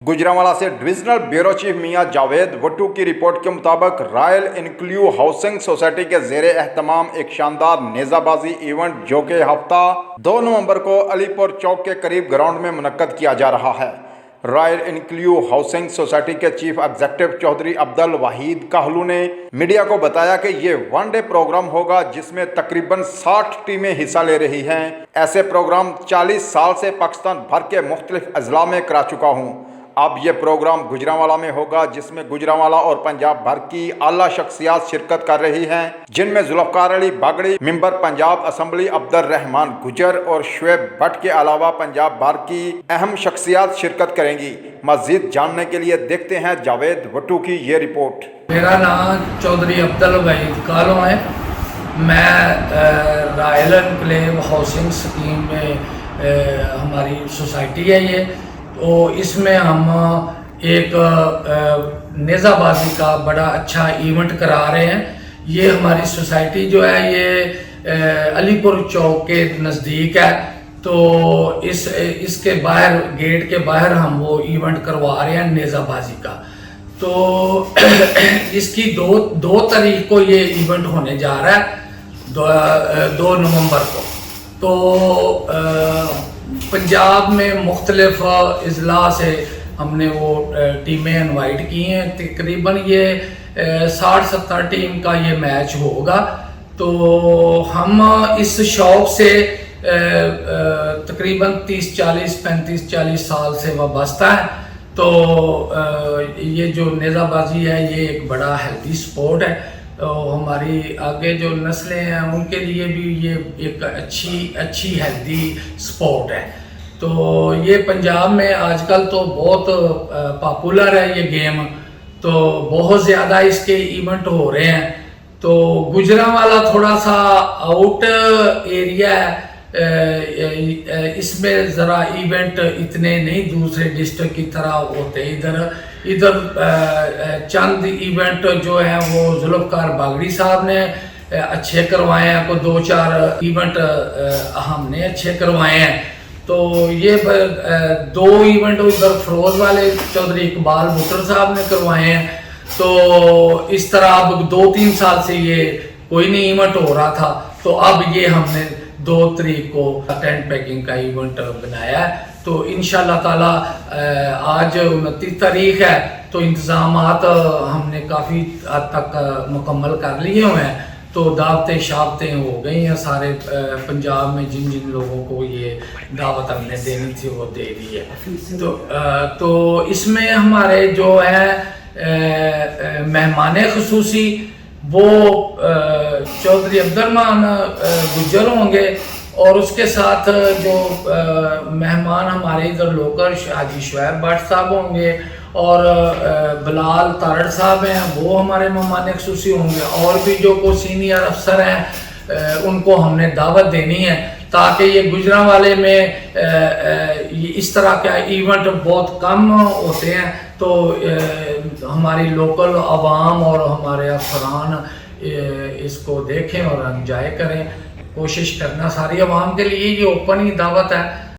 गुजरांवाला से divisional bureau chief मियां जावेद भट्टू की report के मुताबिक रॉयल इनक्लूसिव हाउसिंग सोसाइटी के ज़ेरे एहतमाम एक शानदार नेज़ाबाजी इवेंट जो कि हफ्ता 2 नवंबर को अलीपुर चौक के करीब ग्राउंड में मुनक्कद किया जा रहा है। रॉयल इनक्लूसिव हाउसिंग सोसाइटी के चीफ एग्जीक्यूटिव चौधरी अब्दुल वाहिद काहलू ने मीडिया को बताया कि ये वन डे प्रोग्राम होगा जिसमें तकरीबन 60 टीमें हिस्सा ले रही हैं। ऐसे प्रोग्राम 40 साल से पाकिस्तान भर के मुख्तलिफ अजला में करा चुका हूँ। अब ये प्रोग्राम गुजरांवाला में होगा जिसमें गुजरांवाला और पंजाब भर की आला शख्सियात शिरकत कर रही हैं, जिनमें जुल्फ़कार अली बागड़ी, मेंबर पंजाब असम्बली अब्दुल रहमान गुजर और शुएब भट्ट के अलावा पंजाब भर की अहम शख्सियात शिरकत करेंगी। मज़ीद जानने के लिए देखते हैं जावेद भट्टू की ये रिपोर्ट। मेरा नाम चौधरी अब्दुल वाहिद काहलू है। मैं रॉयल इनक्लेव हाउसिंग स्कीम में हमारी सोसाइटी है ये, तो इसमें हम एक नेज़ाबाजी का बड़ा अच्छा इवेंट करा रहे हैं। ये हमारी सोसाइटी जो है ये अलीपुर चौक के नज़दीक है, तो इसके बाहर गेट के बाहर हम वो इवेंट करवा रहे हैं नेज़ाबाजी का। तो इसकी दो तारीख को ये इवेंट होने जा रहा है, 2 नवंबर को। तो पंजाब में मुख्तलिफ अजला से हमने वो टीमें इनवाइट की हैं। तकरीबन ये 60-70 टीम का ये मैच होगा। तो हम इस शौक़ से तकरीबन 35-40 साल से वाबस्ता है। तो ये जो नेज़ाबाजी है ये एक बड़ा हेल्दी स्पोर्ट है। तो हमारी आगे जो नस्लें हैं उनके लिए भी ये एक अच्छी हेल्दी स्पोर्ट है। तो ये पंजाब में आजकल तो बहुत पॉपुलर है ये गेम, तो बहुत ज़्यादा इसके इवेंट हो रहे हैं। तो गुजरांवाला थोड़ा सा आउट एरिया है, इसमें ज़रा इवेंट इतने नहीं दूसरे डिस्ट्रिक्ट की तरह होते। इधर चंद इवेंट जो है वो जुल्फ़कार बागड़ी साहब ने अच्छे करवाए हैं, कोई 2-4 इवेंट हमने अच्छे करवाए हैं। तो ये 2 इवेंट उधर फरोज वाले चौधरी इकबाल भुट्टर साहब ने करवाए हैं। तो इस तरह अब 2-3 साल से ये कोई नहीं इवेंट हो रहा था, तो अब ये हमने 2 तारीख को टेंट पैकिंग का इवेंट बनाया है। तो इंशाल्लाह ताला आज 29 तारीख है, तो इंतज़ामात हमने काफ़ी हद तक मुकम्मल कर लिए हुए हैं। तो दावतें शावतें हो गई हैं सारे पंजाब में, जिन लोगों को ये दावत हमने देनी थी वो दे दी है। तो इसमें हमारे जो है मेहमान ख़ुसूसी वो चौधरी अब्दुलरहमान गुजर होंगे, और उसके साथ जो मेहमान हमारे इधर लोकल हाजी शुएब भट्ट साहब होंगे, और बिलाल तारड़ साहब हैं वो हमारे मेहमान ख़ुसूसी होंगे। और भी जो को सीनियर अफसर हैं उनको हमने दावत देनी है, ताकि ये गुजरांवाले में इस तरह का इवेंट बहुत कम होते हैं। तो हमारी लोकल आवाम और हमारे अफसरान इसको देखें और एंजॉय करें। कोशिश करना सारी आवाम के लिए ये ओपन ही दावत है।